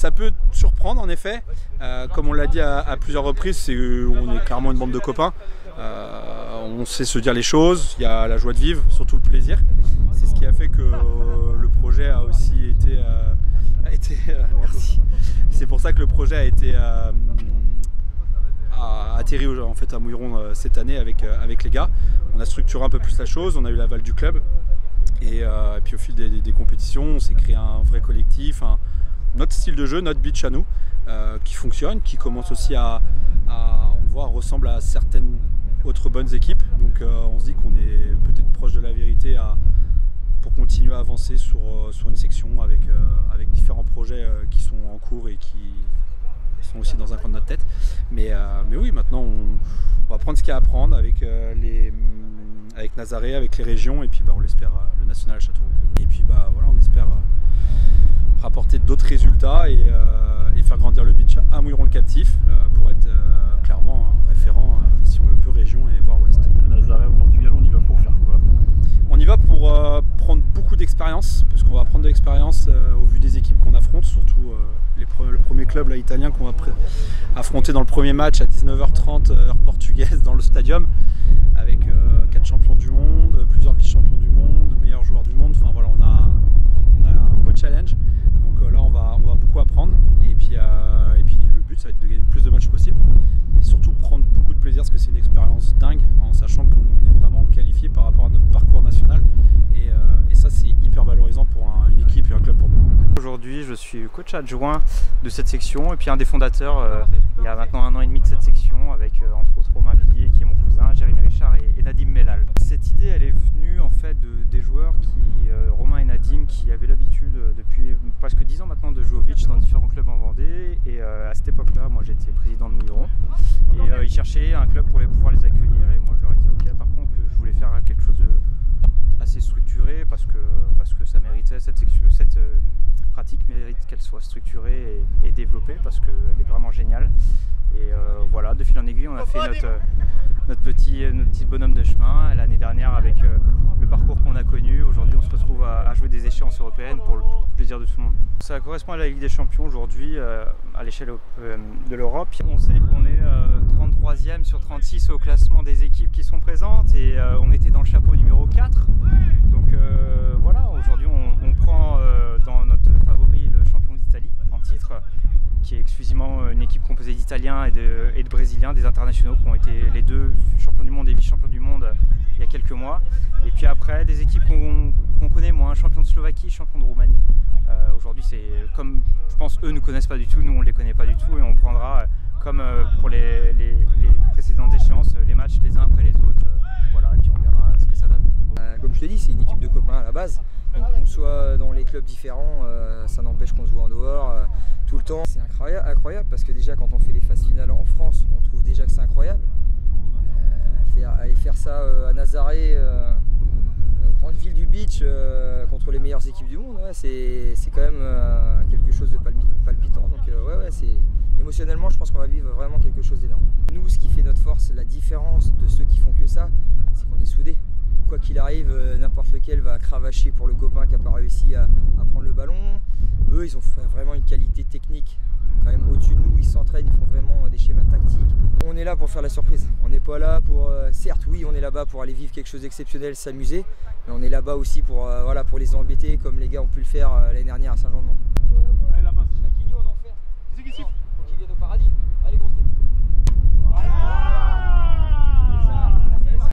ça peut surprendre en effet. Comme on l'a dit à plusieurs reprises, on est clairement une bande de copains. On sait se dire les choses, il y a la joie de vivre, surtout le plaisir. C'est ce qui a fait que le projet a aussi été... merci. C'est pour ça que le projet a été atterri en fait, à Mouilleron cette année avec les gars. On a structuré un peu plus la chose, on a eu l'aval du club. Et puis au fil des compétitions, on s'est créé un vrai collectif, notre style de jeu, notre beach à nous, qui fonctionne, qui commence aussi on voit, ressemble à certaines autres bonnes équipes. Donc on se dit qu'on est peut-être proche de la vérité pour continuer à avancer sur une section avec différents projets qui sont en cours et qui sont aussi dans un coin de notre tête. Mais oui, maintenant on va prendre ce qu'il y a à prendre avec Nazaré, avec les régions, et puis on l'espère le national à Châteauroux. Et puis voilà, on espère rapporter d'autres résultats et faire grandir le beach à Mouilleron-le-Captif pour être clairement un référent si on le peut région et voire ouest. À Nazaré au Portugal, on y va pour faire quoi? On y va pour prendre beaucoup d'expérience, parce qu'on va prendre de l'expérience au vu des équipes qu'on affronte, surtout le premier club là, italien qu'on va affronter dans le premier match à 19h30 heure portugaise dans le stadium, avec 4 champions du monde, plusieurs vice-champions du monde, meilleurs joueurs du monde. Enfin voilà, on a un beau challenge. Donc là on va beaucoup apprendre, et puis le but ça va être de gagner le plus de matchs possible, mais surtout prendre beaucoup de plaisir, parce que c'est une expérience dingue, en sachant qu'on est vraiment qualifié par rapport à notre parcours national, et ça c'est hyper valorisant pour une équipe et un club pour nous. Aujourd'hui je suis coach adjoint de cette section et puis un des fondateurs il y a maintenant 1 an et demi de cette section, avec entre autres Romain Villiers qui est mon cousin, Jérémy Richard et Nadim Mellal. Cette idée elle est venue en fait des joueurs Romain et Nadim, qui avaient l'habitude depuis presque 10 ans maintenant de jouer au beach dans différents clubs en Vendée, et à cette époque là moi j'étais président de Mouilleron, et ils cherchaient un club pour pouvoir les accueillir, et moi je leur ai dit ok, par contre je voulais faire quelque chose de assez structuré, parce que ça méritait, cette pratique mérite qu'elle soit structurée et développée, parce qu'elle est vraiment géniale. Et voilà, de fil en aiguille, on a fait notre petit bonhomme de chemin l'année dernière avec le parcours qu'on a connu. Aujourd'hui, on se retrouve à jouer des échéances européennes pour le plaisir de tout le monde. Ça correspond à la Ligue des Champions aujourd'hui à l'échelle de l'Europe. On sait qu'on est 33e sur 36 au classement des équipes qui sont présentes, et on était dans le chapeau numéro 4. Donc voilà, aujourd'hui on prend dans notre favori le champion d'Italie en titre, qui est exclusivement une équipe composée d'Italiens et de Brésiliens, des internationaux qui ont été les 2 champions du monde et vice-champions du monde il y a quelques mois. Et puis après, des équipes qu'on connaît moins, champion de Slovaquie, champion de Roumanie. Aujourd'hui, c'est comme, je pense, eux ne nous connaissent pas du tout, nous on ne les connaît pas du tout, et on prendra, comme pour les précédentes échéances, les matchs les uns après les autres. Voilà, et puis on verra ce que ça donne. Comme je te dis, c'est une équipe de copains à la base. Donc qu'on soit dans les clubs différents, ça n'empêche qu'on se voit en dehors tout le temps. C'est incroyable, parce que déjà quand on fait les phases finales en France, on trouve déjà que c'est incroyable. Aller faire ça à Nazaré, grande ville du beach, contre les meilleures équipes du monde, ouais, c'est quand même quelque chose de palpitant. Donc émotionnellement, je pense qu'on va vivre vraiment quelque chose d'énorme. Nous, ce qui fait notre force, la différence de ceux qui font que ça, c'est qu'on est soudés. Quoi qu'il arrive, n'importe lequel va cravacher pour le copain qui n'a pas réussi à prendre le ballon. Eux, ils ont vraiment une qualité technique quand même au-dessus de nous, ils s'entraînent, ils font vraiment des schémas tactiques. On est là pour faire la surprise, on n'est pas là pour... certes oui, on est là-bas pour aller vivre quelque chose d'exceptionnel, s'amuser, mais on est là-bas aussi pour les embêter, comme les gars ont pu le faire l'année dernière à Saint-Jean-de-Mont.